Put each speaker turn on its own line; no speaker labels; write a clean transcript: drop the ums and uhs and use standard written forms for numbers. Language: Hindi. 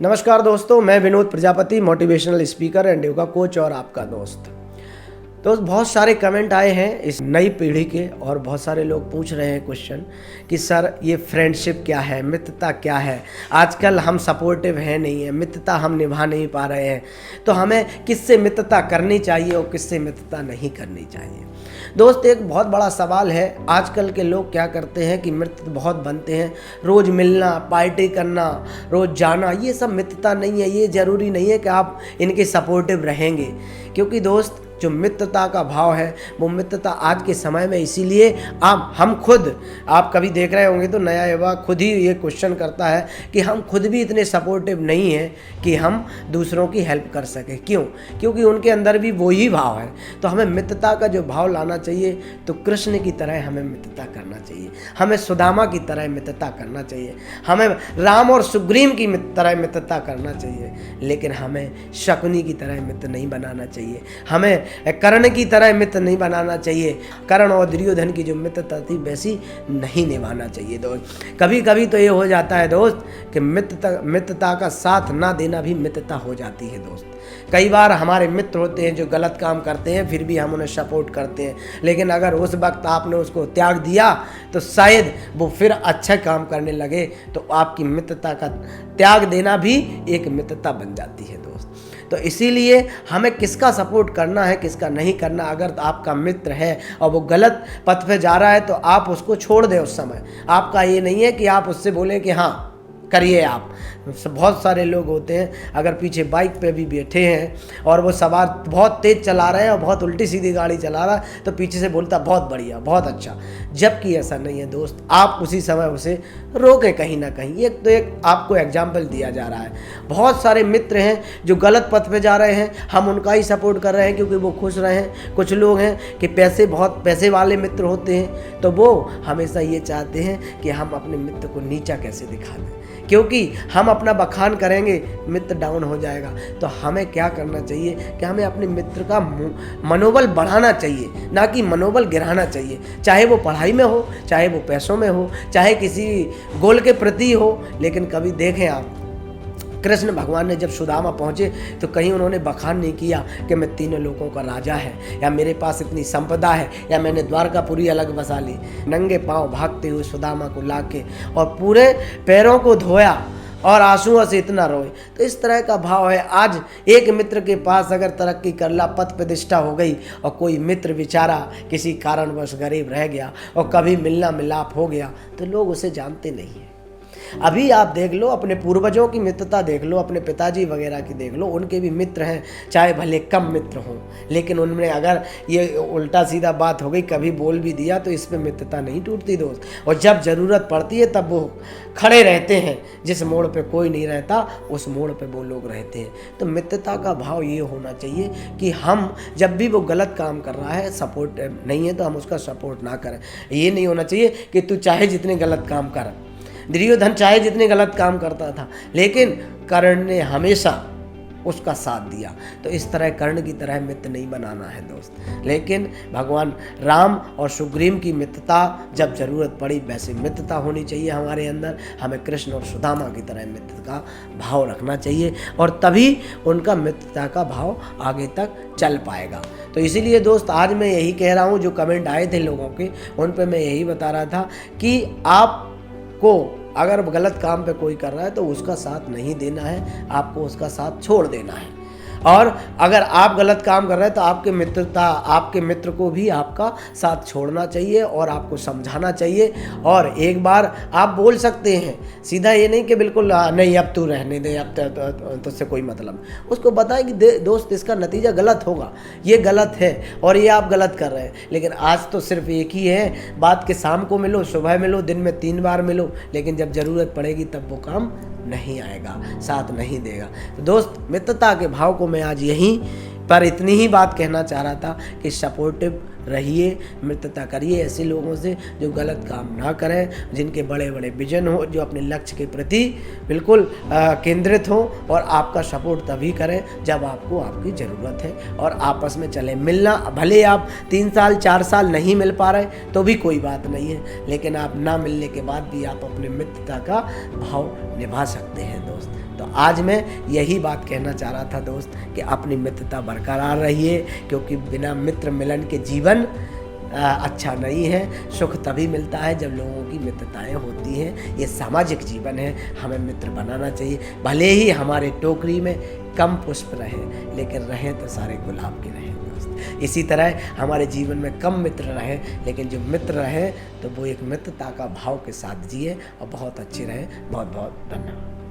नमस्कार दोस्तों, मैं Vinod Prajapati, motivational speaker and yoga coach और आपका दोस्त। बहुत सारे कमेंट आए हैं इस नई पीढ़ी के और बहुत सारे लोग पूछ रहे हैं क्वेश्चन कि सर ये फ्रेंडशिप क्या है, मित्रता क्या है। आजकल हम सपोर्टिव हैं नहीं है, मित्रता हम निभा नहीं पा रहे हैं, तो हमें किससे मित्रता करनी चाहिए और किससे मित्रता नहीं करनी चाहिए। दोस्त, एक बहुत बड़ा सवाल है। आजकल के लोग क्या करते हैं कि मित्र बहुत बनते हैं, रोज़ मिलना, पार्टी करना, रोज़ जाना, ये सब मित्रता नहीं है। ये ज़रूरी नहीं है कि आप इनके सपोर्टिव रहेंगे, क्योंकि दोस्त जो मित्रता का भाव है वो मित्रता आज के समय में, इसीलिए हम खुद, आप कभी देख रहे होंगे तो नया युवा खुद ही ये क्वेश्चन करता है कि हम खुद भी इतने सपोर्टिव नहीं हैं कि हम दूसरों की हेल्प कर सकें। क्यों? क्योंकि उनके अंदर भी वही भाव है। तो हमें मित्रता का जो भाव लाना चाहिए, तो कृष्ण की तरह हमें मित्रता करना चाहिए, हमें सुदामा की तरह मित्रता करना चाहिए, हमें राम और सुग्रीव की तरह मित्रता करना चाहिए, लेकिन हमें शकुनी की तरह मित्र नहीं बनाना चाहिए, हमें कर्ण की तरह मित्र नहीं बनाना चाहिए। कर्ण और दुर्योधन की जो मित्रता थी वैसी नहीं निभाना चाहिए दोस्त। कभी कभी तो ये हो जाता है दोस्त कि मित्रता का साथ ना देना भी मित्रता हो जाती है दोस्त। कई बार हमारे मित्र होते हैं जो गलत काम करते हैं, फिर भी हम उन्हें सपोर्ट करते हैं, लेकिन अगर उस वक्त आपने उसको त्याग दिया तो शायद वो फिर अच्छा काम करने लगे, तो आपकी मित्रता का त्याग देना भी एक मित्रता बन जाती है दोस्त। तो इसीलिए हमें किसका सपोर्ट करना है, किसका नहीं करना। अगर आपका मित्र है और वो गलत पथ पे जा रहा है तो आप उसको छोड़ दें उस समय। आपका ये नहीं है कि आप उससे बोलें कि हाँ करिए आप। बहुत सारे लोग होते हैं, अगर पीछे बाइक पे भी बैठे हैं और वो सवार बहुत तेज़ चला रहे हैं और बहुत उल्टी सीधी गाड़ी चला रहा है, तो पीछे से बोलता बहुत बढ़िया, बहुत अच्छा, जबकि ऐसा नहीं है दोस्त। आप उसी समय उसे रोकें कहीं ना कहीं। एक आपको एग्जाम्पल दिया जा रहा है। बहुत सारे मित्र हैं जो गलत पथ पे जा रहे हैं, हम उनका ही सपोर्ट कर रहे हैं क्योंकि वो खुश रहे हैं। कुछ लोग हैं कि बहुत पैसे वाले मित्र होते हैं, तो वो हमेशा ये चाहते हैं कि हम अपने मित्र को नीचा कैसे दिखा दें, क्योंकि हम अपना बखान करेंगे मित्र डाउन हो जाएगा। तो हमें क्या करना चाहिए कि हमें अपने मित्र का मनोबल बढ़ाना चाहिए, ना कि मनोबल गिराना चाहिए। चाहे वो पढ़ाई में हो, चाहे वो पैसों में हो, चाहे किसी गोल के प्रति हो। लेकिन कभी देखें आप, कृष्ण भगवान ने जब सुदामा पहुँचे तो कहीं उन्होंने बखान नहीं किया कि मैं तीनों लोगों का राजा है, या मेरे पास इतनी संपदा है, या मैंने द्वारकापुरी अलग बसा ली। नंगे पांव भागते हुए सुदामा को लाके और पूरे पैरों को धोया और आंसुओं से इतना रोए। तो इस तरह का भाव है। आज एक मित्र के पास अगर तरक्की कर ला, पद प्रतिष्ठा हो गई, और कोई मित्र बेचारा किसी कारणवश गरीब रह गया और कभी मिलना मिलाप हो गया, तो लोग उसे जानते नहीं हैं। अभी आप देख लो, अपने पूर्वजों की मित्रता देख लो, अपने पिताजी वगैरह की देख लो, उनके भी मित्र हैं, चाहे भले कम मित्र हों, लेकिन उनमें अगर ये उल्टा सीधा बात हो गई, कभी बोल भी दिया, तो इस पे मित्रता नहीं टूटती दोस्त। और जब ज़रूरत पड़ती है तब वो खड़े रहते हैं। जिस मोड़ पे कोई नहीं रहता, उस मोड़ पे वो लोग रहते हैं। तो मित्रता का भाव ये होना चाहिए कि हम जब भी वो गलत काम कर रहा है, सपोर्ट नहीं है, तो हम उसका सपोर्ट ना करें। ये नहीं होना चाहिए कि तू चाहे जितने गलत काम कर। दुर्योधन चाहे जितने गलत काम करता था, लेकिन कर्ण ने हमेशा उसका साथ दिया। तो इस तरह कर्ण की तरह मित्र नहीं बनाना है दोस्त, लेकिन भगवान राम और सुग्रीव की मित्रता जब ज़रूरत पड़ी वैसे मित्रता होनी चाहिए हमारे अंदर। हमें कृष्ण और सुदामा की तरह मित्र का भाव रखना चाहिए, और तभी उनका मित्रता का भाव आगे तक चल पाएगा। तो इसीलिए दोस्त, आज मैं यही कह रहा हूँ, जो कमेंट आए थे लोगों के, उन पर मैं यही बता रहा था कि आपको अगर गलत काम पे कोई कर रहा है तो उसका साथ नहीं देना है, आपको उसका साथ छोड़ देना है। और अगर आप गलत काम कर रहे हैं तो आपके मित्र को भी आपका साथ छोड़ना चाहिए और आपको समझाना चाहिए। और एक बार आप बोल सकते हैं, सीधा ये नहीं कि बिल्कुल नहीं अब तू रहने दे, अब तुझसे कोई मतलब। उसको बताएं कि दोस्त इसका नतीजा गलत होगा, ये गलत है और ये आप गलत कर रहे हैं। लेकिन आज तो सिर्फ एक ही है बात कि शाम को मिलो, सुबह मिलो, दिन में 3 बार मिलो, लेकिन जब ज़रूरत पड़ेगी तब वो काम नहीं आएगा, साथ नहीं देगा। तो दोस्त, मित्रता के भाव को मैं आज यहीं पर इतनी ही बात कहना चाह रहा था कि सपोर्टिव रहिए, मित्रता करिए ऐसे लोगों से जो गलत काम ना करें, जिनके बड़े बड़े विजन हो, जो अपने लक्ष्य के प्रति बिल्कुल केंद्रित हों और आपका सपोर्ट तभी करें जब आपको आपकी ज़रूरत है, और आपस में चले मिलना। भले आप 3 साल 4 साल नहीं मिल पा रहे तो भी कोई बात नहीं है, लेकिन आप ना मिलने के बाद भी आप अपने मित्रता का भाव निभा सकते हैं दोस्त। तो आज मैं यही बात कहना चाह रहा था दोस्त कि अपनी मित्रता बरकरार रहिए, क्योंकि बिना मित्र मिलन के जीवन अच्छा नहीं है। सुख तभी मिलता है जब लोगों की मित्रताएं होती हैं। ये सामाजिक जीवन है, हमें मित्र बनाना चाहिए। भले ही हमारे टोकरी में कम पुष्प रहें, लेकिन रहें तो सारे गुलाब के रहें दोस्त। इसी तरह हमारे जीवन में कम मित्र रहें, लेकिन जो मित्र रहें तो वो एक मित्रता का भाव के साथ जिए और बहुत अच्छे रहें। बहुत बहुत धन्यवाद।